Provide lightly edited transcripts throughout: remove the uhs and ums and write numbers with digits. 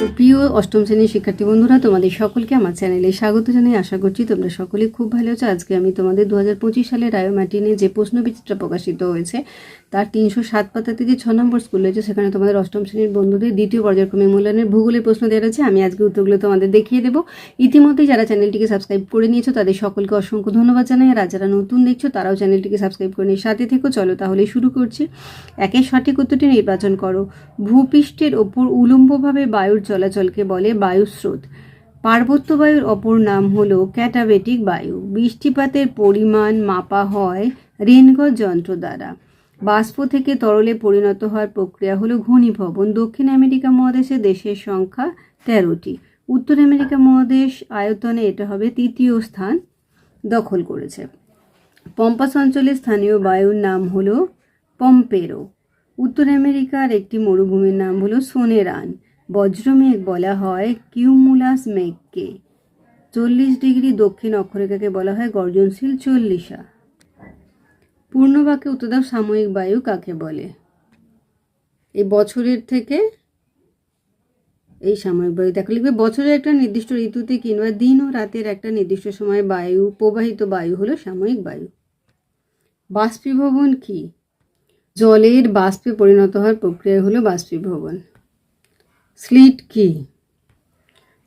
তো প্রিয় অষ্টম শ্রেণীর শিক্ষার্থী বন্ধুরা, তোমাদের সকলকে আমার চ্যানেলে স্বাগত জানাই। আশা করছি তোমরা সকলে খুব ভালো আছো। আজকে আমি তোমাদের 2025 সালের রায়োম্যাটিনে যে প্রশ্নবিচিত্রা প্রকাশিত হয়েছে তার 307 পাতা থেকে 6 নম্বর স্কুল রয়েছে, সেখানে তোমাদের অষ্টম শ্রেণীর বন্ধুদের দ্বিতীয় পর্যায়ক্রমে মূল্যায়নের ভূগোলের প্রশ্ন দেওয়া রয়েছে। আমি আজকে উত্তরগুলো তোমাদের দেখিয়ে দেবো। ইতিমধ্যে যারা চ্যানেলটিকে সাবস্ক্রাইব করে নিয়েছো তাদের সকলকে অসংখ্য ধন্যবাদ জানাই। আর যারা নতুন দেখছো তারাও চ্যানেলটিকে সাবস্ক্রাইব করে নিয়ে সাথে থেকো। চলো তাহলে শুরু করছি। একের সঠিক উত্তরটি নির্বাচন করো। ভূপৃষ্ঠের ওপর উলম্বভাবে বায়ুর চলাচলকে বলে বায়ুস্রোত। পার্বত্য বায়ুর অপর নাম হলো ক্যাটাবেটিক বায়ু। বৃষ্টিপাতের পরিমাণ মাপা হয় রেনগজ যন্ত্র দ্বারা। বাষ্প থেকে তরলে পরিণত হওয়ার প্রক্রিয়া হলো ঘনীভবন। দক্ষিণ আমেরিকা মহাদেশে দেশের সংখ্যা 13টি। উত্তর আমেরিকা মহাদেশ আয়তনে এটা হবে তৃতীয় স্থান দখল করেছে। পম্পাস অঞ্চলের স্থানীয় বায়ুর নাম হলো পম্পেরো। উত্তর আমেরিকার একটি মরুভূমির নাম হলো সোনেরান। বজ্রমেঘ বলা হয় কিউমুলাস মেঘকে। 40 ডিগ্রি দক্ষিণ অক্ষরেখাকে বলা হয় গর্জনশীল চল্লিশা। পূর্ণবাক্যে উত্তর দাও, সাময়িক বায়ু কাকে বলে? এই বছরের থেকে এই সাময়িক বায়ু দেখো লিখবে বছরের একটা নির্দিষ্ট ঋতুতে কিংবা দিন ও রাতের একটা নির্দিষ্ট সময় বায়ু প্রবাহিত বায়ু হলো সাময়িক বায়ু। বাষ্পীভবন কি? জলের বাষ্পে পরিণত হওয়ার প্রক্রিয়া হলো বাষ্পীভবন। স্লিট কি?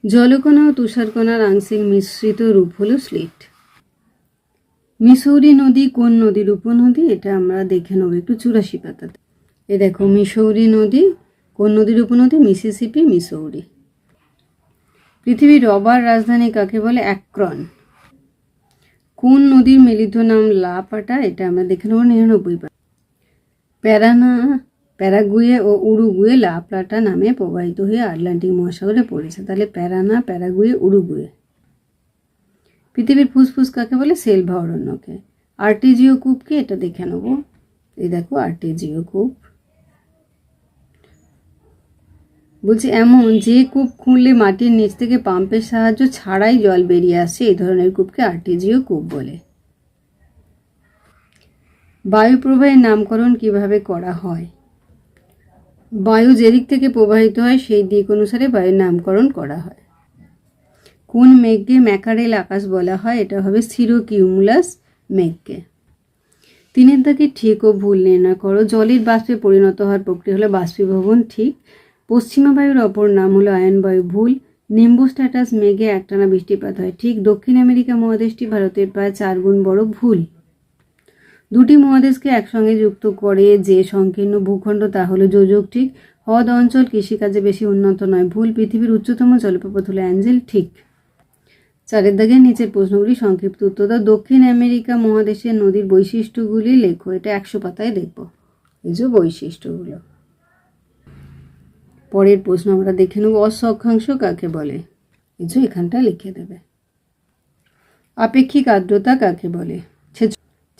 জলকণা ও তুষারকণার আংশিক মিশ্রিত রূপ হলো স্লিট। মিসৌরি নদী কোন নদীর উপনদী? এটা আমরা দেখে নেব একটু 84 পাতাতে। এ দেখো মিসৌরি নদী কোন নদীর উপনদী? Mississippi, Missouri. পৃথিবীর রবার রাজধানী কাকে বলে? অ্যাক্রন। কোন নদীর মেলিত নাম লা পাটা? এটা আমরা দেখে নেব 99 পাতা। প্যারাগুয়ে ও উরুগুয়ে লা প্লাটা নামে প্রবাহিত হয়ে আটলান্টিক মহাসাগরে পড়েছে। তাহলে প্যারাগুয়ে, উরুগুয়ে। পৃথিবীর ফুসফুস কাকে বলে? সেলভা অরণ্যকে। আর্টেজিও কূপ কি? এটা দেখে নেব। এই দেখো আর্টেজিও কূপ। বলছি এমন যে কূপ খুঁড়লে মাটির নিচ থেকে পাম্পের সাহায্য ছাড়াই জল বেরিয়ে আসছে, এই ধরনের কূপকে আর্টেজিও কূপ বলে। বায়ু প্রবাহের নামকরণ কিভাবে করা হয়? বায়ু যেদিক থেকে প্রবাহিত হয় সেই দিক অনুসারে বায়ুর নামকরণ করা হয়। কোন মেঘকে ম্যাকারেল আকাশ বলা হয়? এটা হবে সিরোকিউমুলাস মেঘকে। 3 দাগে ঠিক ও ভুল নির্ণয় করো। জলের বাষ্পে পরিণত হওয়ার প্রক্রিয়া হলো বাষ্পীভবন, ঠিক। পশ্চিমা বায়ুর অপর নাম হলো আয়ন বায়ু, ভুল। নিম্বোস্ট্যাটাস মেঘে একটানা বৃষ্টিপাত হয়, ঠিক। দক্ষিণ আমেরিকা মহাদেশটি ভারতের প্রায় 4 গুণ বড়, ভুল। দুটি মহাদেশকে একসঙ্গে যুক্ত করে যে সংকীর্ণ ভূখণ্ড তা হলো যোজক, ঠিক। হ্রদ অঞ্চল কৃষিকাজে বেশি উন্নত নয়, ভুল। পৃথিবীর উচ্চতম জলপ্রপাত হলো অ্যাঞ্জেল, ঠিক। 4 দাগের নিচের প্রশ্নগুলি সংক্ষিপ্ত উত্তর দাও। দক্ষিণ আমেরিকা মহাদেশের নদীর বৈশিষ্ট্যগুলি লেখো। এটা 100 পাতায় দেখব এই যে বৈশিষ্ট্যগুলো। পরের প্রশ্ন আমরা দেখে নেব। অসক্ষাংশ কাকে বলে? এই যে এখানটা লিখে দেবে। আপেক্ষিক আর্দ্রতা কাকে বলে?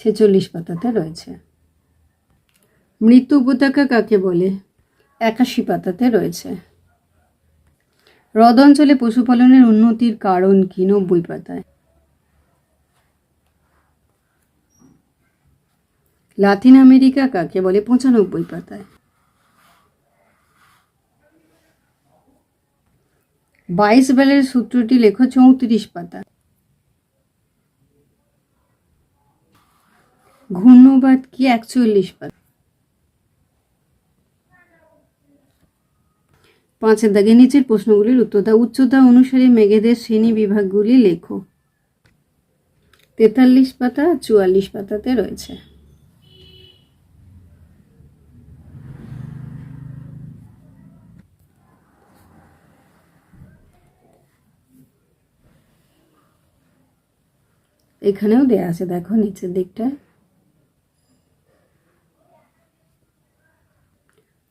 46 পাতাতে রয়েছে। মৃত্যু উপত্যকা কাকে বলে? 81 পাতাতে রয়েছে। হ্রদ অঞ্চলে পশুপালনের উন্নতির কারণ কি? 90 পাতায়। লাতিন আমেরিকা কাকে বলে? 95 পাতায়। বাইসবেলের সূত্রটি লেখো। 34 পাতা। ঘূর্ণবাদ কি? 41 পাতা। 5 দাগে নিচের প্রশ্নগুলির উত্তর দাও। উচ্চতা অনুসারে মেঘেদের শ্রেণী বিভাগগুলি লেখো। 43 পাতা 44 পাতাতে রয়েছে। এখানেও দেয়া আছে, দেখো নিচের দিকটায়।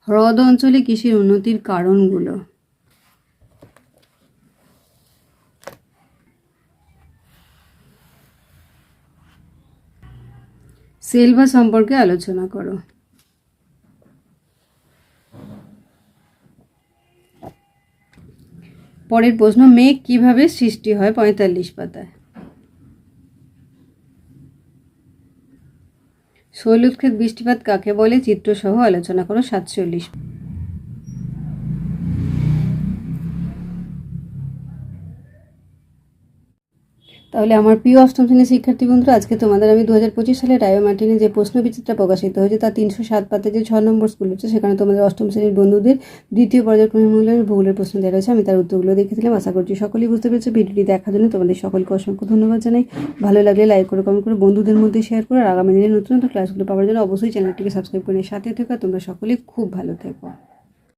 হ্রদ অঞ্চলে কৃষির উন্নতির কারণগুলো। সেলভা সম্পর্কে আলোচনা করো। পরের প্রশ্ন, মেঘ কিভাবে সৃষ্টি হয়? 45 পাতায়। শৈলোৎক্ষেপ বৃষ্টিপাত কাকে বলে? চিত্রসহ আলোচনা করো। 47। তাহলে আমার প্রিয় অষ্টম শ্রেণীর শিক্ষার্থী বন্ধুরা, আজকে তোমাদের আমি 2025 সালে রায়োমার্টিনে যে প্রশ্নবিচিত্রা প্রকাশিত হয়েছে তার 307 পাতায় যে 6 নম্বর স্কুল হচ্ছে, সেখানে তোমাদের অষ্টম শ্রেণীর বন্ধুদের দ্বিতীয় পর্যায়ক্রমিক মূল্যায়নের ভূগোলের প্রশ্ন দেওয়া রয়েছে। আমি তার উত্তরগুলো দেখেছিলাম, আশা করছি সকলেই বুঝতে পেরেছো। ভিডিওটি দেখার জন্য তোমাদের সকলকে অসংখ্য ধন্যবাদ জানাই। ভালো লাগলে লাইক করে, কমেন্ট করে, বন্ধুদের মধ্যে শেয়ার করে, আর আগামী দিনে নতুন নতুন ক্লাসগুলো পাওয়ার জন্য অবশ্যই চ্যানেলটিকে সাবস্ক্রাইব করে সাথে থেকো। তোমরা সকলেই খুব ভালো থেকো।